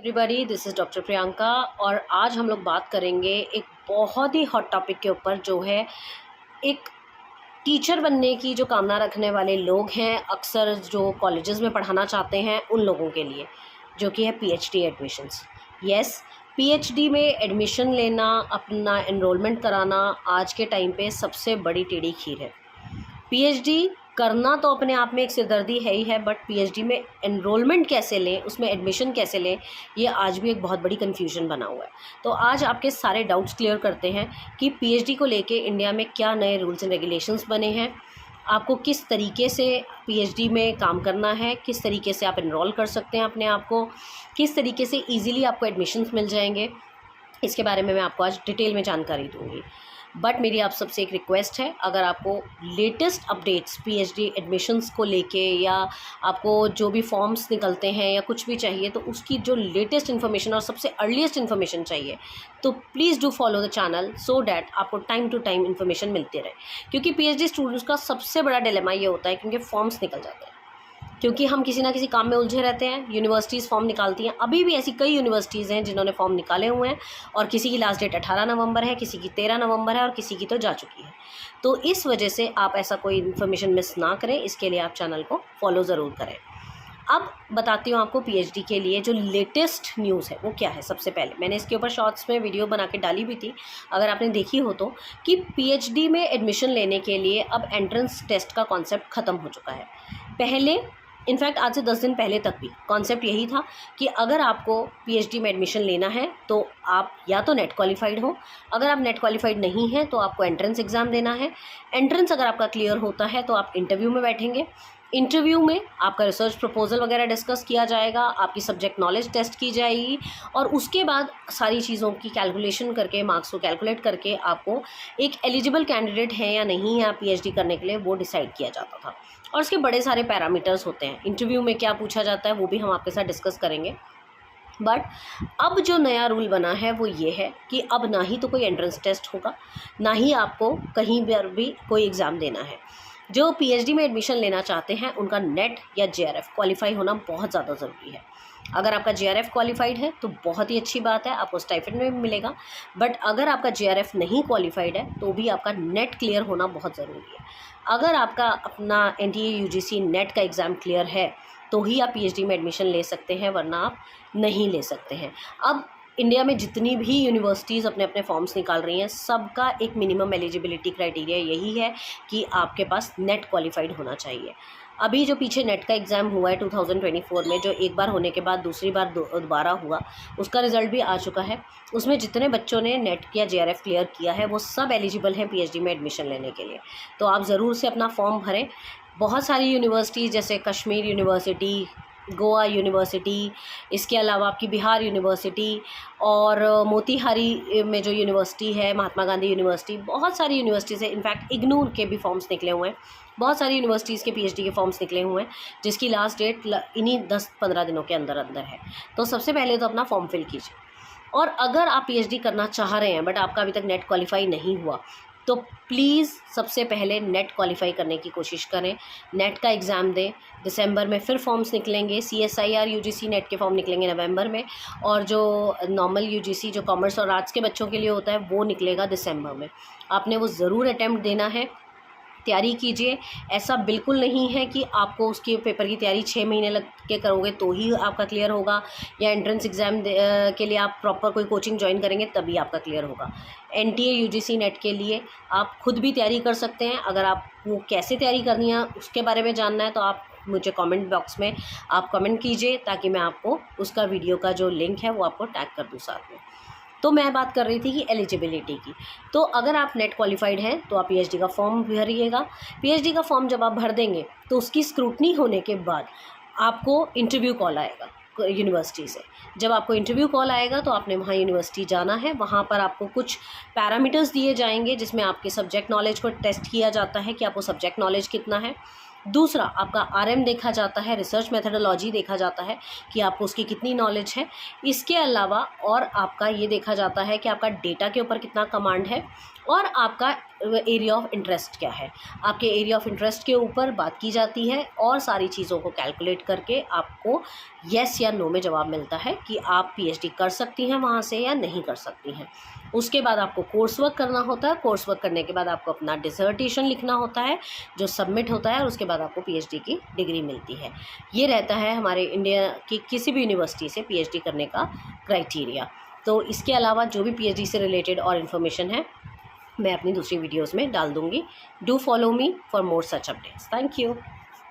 Everybody, this is doctor Priyanka और आज हम लोग बात करेंगे एक बहुत ही हॉट टॉपिक के ऊपर जो है एक टीचर बनने की जो कामना रखने वाले लोग हैं, अक्सर जो कॉलेजेस में पढ़ाना चाहते हैं उन लोगों के लिए, जो कि है पीएचडी एडमिशन्स। यस, पीएचडी में एडमिशन लेना, अपना एनरोलमेंट कराना आज के टाइम पे सबसे बड़ी टेढ़ी खीर है। पीएचडी करना तो अपने आप में एक सिरदर्दी है ही है, बट पीएचडी में एनरोलमेंट कैसे लें, उसमें एडमिशन कैसे लें, ये आज भी एक बहुत बड़ी कन्फ्यूजन बना हुआ है। तो आज आपके सारे डाउट्स क्लियर करते हैं कि पीएचडी को लेके इंडिया में क्या नए रूल्स एंड रेगुलेशंस बने हैं, आपको किस तरीके से पीएचडी में काम करना है, किस तरीके से आप एनरोल कर सकते हैं अपने आप को, किस तरीके से ईजिली आपको एडमिशन्स मिल जाएंगे, इसके बारे में मैं आपको आज डिटेल में जानकारी दूँगी। बट मेरी आप सबसे एक रिक्वेस्ट है, अगर आपको लेटेस्ट अपडेट्स पीएचडी एडमिशन्स को लेके या आपको जो भी फॉर्म्स निकलते हैं या कुछ भी चाहिए, तो उसकी जो लेटेस्ट इन्फॉर्मेशन और सबसे अर्लीस्ट इन्फॉर्मेशन चाहिए, तो please do follow the channel so that आपको टाइम टू टाइम इन्फॉर्मेशन मिलती रहे। क्योंकि पीएचडी स्टूडेंट्स का सबसे बड़ा डिलेमा ये होता है क्योंकि फॉर्म्स निकल जाते हैं, क्योंकि हम किसी ना किसी काम में उलझे रहते हैं। यूनिवर्सिटीज़ फॉर्म निकालती हैं, अभी भी ऐसी कई यूनिवर्सिटीज़ हैं जिन्होंने फॉर्म निकाले हुए हैं और किसी की लास्ट डेट 18 नवंबर है, किसी की 13 नवंबर है और किसी की तो जा चुकी है। तो इस वजह से आप ऐसा कोई इन्फॉर्मेशन मिस ना करें, इसके लिए आप चैनल को फॉलो ज़रूर करें। अब बताती हूँ आपको पीएचडी के लिए जो लेटेस्ट न्यूज़ है वो क्या है। सबसे पहले मैंने इसके ऊपर शॉर्ट्स में वीडियो बना के डाली भी थी, अगर आपने देखी हो तो, कि पीएचडी में एडमिशन लेने के लिए अब एंट्रेंस टेस्ट का कॉन्सेप्ट ख़त्म हो चुका है। पहले इनफैक्ट आज से 10 दिन पहले तक भी कॉन्सेप्ट यही था कि अगर आपको पीएचडी में एडमिशन लेना है तो आप या तो नेट क्वालिफाइड हो, अगर आप नेट क्वालिफाइड नहीं हैं तो आपको एंट्रेंस एग्ज़ाम देना है। एंट्रेंस अगर आपका क्लियर होता है तो आप इंटरव्यू में बैठेंगे। इंटरव्यू में आपका रिसर्च प्रपोजल वगैरह डिस्कस किया जाएगा, आपकी सब्जेक्ट नॉलेज टेस्ट की जाएगी और उसके बाद सारी चीज़ों की कैलकुलेशन करके, मार्क्स को कैलकुलेट करके आपको एक एलिजिबल कैंडिडेट है या नहीं है पीएचडी करने के लिए, वो डिसाइड किया जाता था। और उसके बड़े सारे पैरामीटर्स होते हैं। इंटरव्यू में क्या पूछा जाता है वो भी हम आपके साथ डिस्कस करेंगे। बट अब जो नया रूल बना है वो ये है कि अब ना ही तो कोई एंट्रेंस टेस्ट होगा, ना ही आपको कहीं पर भी कोई एग्ज़ाम देना है। जो पीएचडी में एडमिशन लेना चाहते हैं उनका नेट या जेआरएफ क्वालिफाई होना बहुत ज़्यादा ज़रूरी है। अगर आपका जेआरएफ क्वालिफाइड है तो बहुत ही अच्छी बात है, आपको स्टाइपेंड में भी मिलेगा। बट अगर आपका जेआरएफ नहीं क्वालिफाइड है तो भी आपका नेट क्लियर होना बहुत ज़रूरी है। अगर आपका अपना एनटीए यूजीसी नेट का एग्ज़ाम क्लियर है तो ही आप पीएचडी में एडमिशन ले सकते हैं, वरना आप नहीं ले सकते हैं। अब इंडिया में जितनी भी यूनिवर्सिटीज़ अपने अपने फॉर्म्स निकाल रही हैं, सबका एक मिनिमम एलिजिबिलिटी क्राइटेरिया यही है कि आपके पास नेट क्वालिफाइड होना चाहिए। अभी जो पीछे नेट का एग्ज़ाम हुआ है 2024 में, जो एक बार होने के बाद दूसरी बार दोबारा हुआ, उसका रिज़ल्ट भी आ चुका है। उसमें जितने बच्चों ने नेट या जेआरएफ क्लियर किया है वो सब एलिजिबल हैं पीएचडी में एडमिशन लेने के लिए। तो आप ज़रूर से अपना फॉर्म भरें। बहुत सारी यूनिवर्सिटीज़ जैसे कश्मीर यूनिवर्सिटी, गोवा यूनिवर्सिटी, इसके अलावा आपकी बिहार यूनिवर्सिटी और मोतीहारी में जो यूनिवर्सिटी है, महात्मा गांधी यूनिवर्सिटी, बहुत सारी यूनिवर्सिटीज़ है। इनफैक्ट इग्नूर के भी फॉर्म्स निकले हुए हैं, बहुत सारी यूनिवर्सिटीज़ के पीएचडी के फॉर्म्स निकले हुए हैं, जिसकी लास्ट डेट इन्हीं 10-15 दिनों के अंदर अंदर है। तो सबसे पहले तो अपना फॉर्म फिल कीजिए। और अगर आप पीएचडी करना चाह रहे हैं बट आपका अभी तक नेट क्वालिफाई नहीं हुआ, तो प्लीज़ सबसे पहले नेट क्वालिफाई करने की कोशिश करें। नेट का एग्ज़ाम दें। दिसंबर में फिर फॉर्म्स निकलेंगे, सीएसआईआर यूजीसी नेट के फॉर्म निकलेंगे नवंबर में, और जो नॉर्मल यूजीसी जो कॉमर्स और आर्ट्स के बच्चों के लिए होता है वो निकलेगा दिसंबर में। आपने वो ज़रूर अटैम्प्ट देना है, तैयारी कीजिए। ऐसा बिल्कुल नहीं है कि आपको उसके पेपर की तैयारी 6 महीने लग के करोगे तो ही आपका क्लियर होगा, या एंट्रेंस एग्ज़ाम के लिए आप प्रॉपर कोई कोचिंग ज्वाइन करेंगे तभी आपका क्लियर होगा। एनटीए यूजीसी नेट के लिए आप खुद भी तैयारी कर सकते हैं। अगर आपको कैसे तैयारी करनी है उसके बारे में जानना है तो आप मुझे कमेंट बॉक्स में आप कमेंट कीजिए, ताकि मैं आपको उसका वीडियो का जो लिंक है वो आपको टैग कर दूँ साथ में। तो मैं बात कर रही थी कि एलिजिबिलिटी की। तो अगर आप नेट क्वालिफाइड हैं तो आप पीएचडी का फॉर्म भरिएगा। पीएचडी का फॉर्म जब आप भर देंगे तो उसकी स्क्रूटनी होने के बाद आपको इंटरव्यू कॉल आएगा यूनिवर्सिटी से। जब आपको इंटरव्यू कॉल आएगा तो आपने वहाँ यूनिवर्सिटी जाना है। वहाँ पर आपको कुछ पैरामीटर्स दिए जाएंगे जिसमें आपके सब्जेक्ट नॉलेज को टेस्ट किया जाता है कि आपको सब्जेक्ट नॉलेज कितना है। दूसरा, आपका आरएम देखा जाता है, रिसर्च मेथडोलॉजी देखा जाता है कि आपको उसकी कितनी नॉलेज है। इसके अलावा और आपका ये देखा जाता है कि आपका डेटा के ऊपर कितना कमांड है और आपका एरिया ऑफ इंटरेस्ट क्या है। आपके एरिया ऑफ इंटरेस्ट के ऊपर बात की जाती है और सारी चीज़ों को कैलकुलेट करके आपको येस या नो में जवाब मिलता है कि आप पीएचडी कर सकती हैं वहाँ से या नहीं कर सकती हैं। उसके बाद आपको कोर्स वर्क करना होता है। कोर्स वर्क करने के बाद आपको अपना डिसर्टेशन लिखना होता है जो सबमिट होता है, और उसके बाद आपको पीएचडी की डिग्री मिलती है। ये रहता है हमारे इंडिया की किसी भी यूनिवर्सिटी से पीएचडी करने का क्राइटेरिया। तो इसके अलावा जो भी पीएचडी से रिलेटेड और इन्फॉर्मेशन है मैं अपनी दूसरी वीडियोज़ में डाल दूँगी। Do follow me for more such updates. Thank you.